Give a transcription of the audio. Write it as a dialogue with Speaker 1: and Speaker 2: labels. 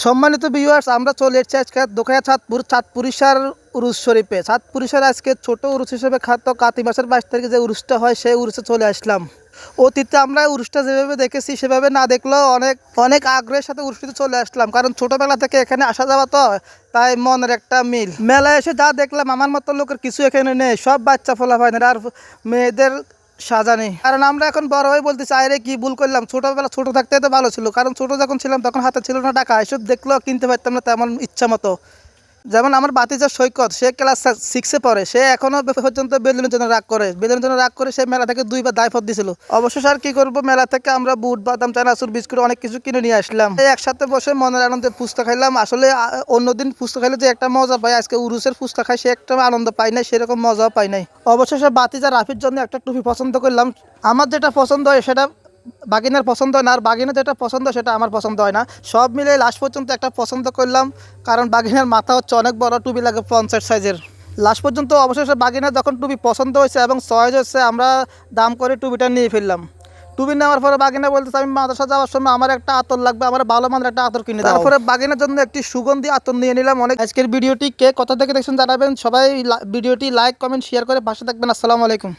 Speaker 1: সম্মানিত ভিউয়ার্স, আমরা চলে এসেছি আজকে দোকানে চাঁদপুরিশার উরুস শরীফে। চাঁদপুরিশার আজকে ছোট উরুস হিসেবে খ্যাত কাতি মাসের 22 তারিখে যে উরুসটা হয় সেই উরুসে চলে আসলাম। অতীতে আমরা উরুসটা যেভাবে দেখেছি সেভাবে না দেখলেও অনেক অনেক আগ্রহের সাথে উরুসটিতে চলে আসলাম, কারণ ছোটোবেলা থেকে এখানে আসা যাওয়া তো, তাই মনের একটা মিল। মেলায় এসে যা দেখলাম আমার মতো লোকের কিছু এখানে নেই, সব বাচ্চা ফোলা হয় না আর মেয়েদের সাজানি। কারণ আমরা এখন বড় হয়ে বলতে চাই রে কি ভুল করলাম, ছোটবেলা ছোট থাকতে তো ভালো ছিল, কারণ ছোট যখন ছিলাম তখন হাতে ছিল না টাকা, এসব দেখলেও কিনতে পারতাম না তেমন ইচ্ছা মতো। যেমন আমার বাতিজা সৈকত, সে ক্লাস 6-এ পড়ে, সে এখনো পর্যন্ত বেলুনের জন্য রাগ করে সে মেলা থেকে 2বার দায়পথ দিছিল। অবশ্য আর কি করবো, মেলা থেকে আমরা বুট বাদাম চানাচুর বিস্কুট অনেক কিছু কিনে নিয়ে আসলাম। একসাথে বসে মনের আনন্দে ফুচকা খাইলাম। আসলে অন্যদিন ফুচকা খাইলে যে একটা মজা পাই, আজকে উরুসের ফুচকা খাই সে একটা আনন্দ পাই নাই, সেরকম মজাও পাই নাই। অবশেষে বাতিজা রাফির জন্য একটা টুপি পছন্দ করলাম। আমার যেটা পছন্দ হয় সেটা বাগিনার পছন্দ হয় না, আর বাগিনার যেটা পছন্দ সেটা আমার পছন্দ হয় না। সব মিলে লাস্ট পর্যন্ত একটা পছন্দ করলাম, কারণ বাগিনার মাথা হচ্ছে অনেক বড়, টুপি লাগে 50 সাইজের। লাস্ট পর্যন্ত অবশেষে বাগিনার যখন টুপি পছন্দ হয়েছে এবং চয়েস হচ্ছে, আমরা দাম করে টুপিটা নিয়ে ফেললাম। টুপি নেওয়ার পরে বাগিনা বলতেছে আমি মাদ্রাসা যাওয়ার সময় আমার একটা আতর লাগবে, আমার ভালো মানের একটা আতর কিনে দাও। তারপরে বাগিনার জন্য একটি সুগন্ধি আতর নিয়ে নিলাম। অনেক আজকের ভিডিওটি কে কোথা থেকে দেখছেন জানাবেন। সবাই ভিডিওটি লাইক কমেন্ট শেয়ার করে পাশে থাকবেন। আসসালামু আলাইকুম।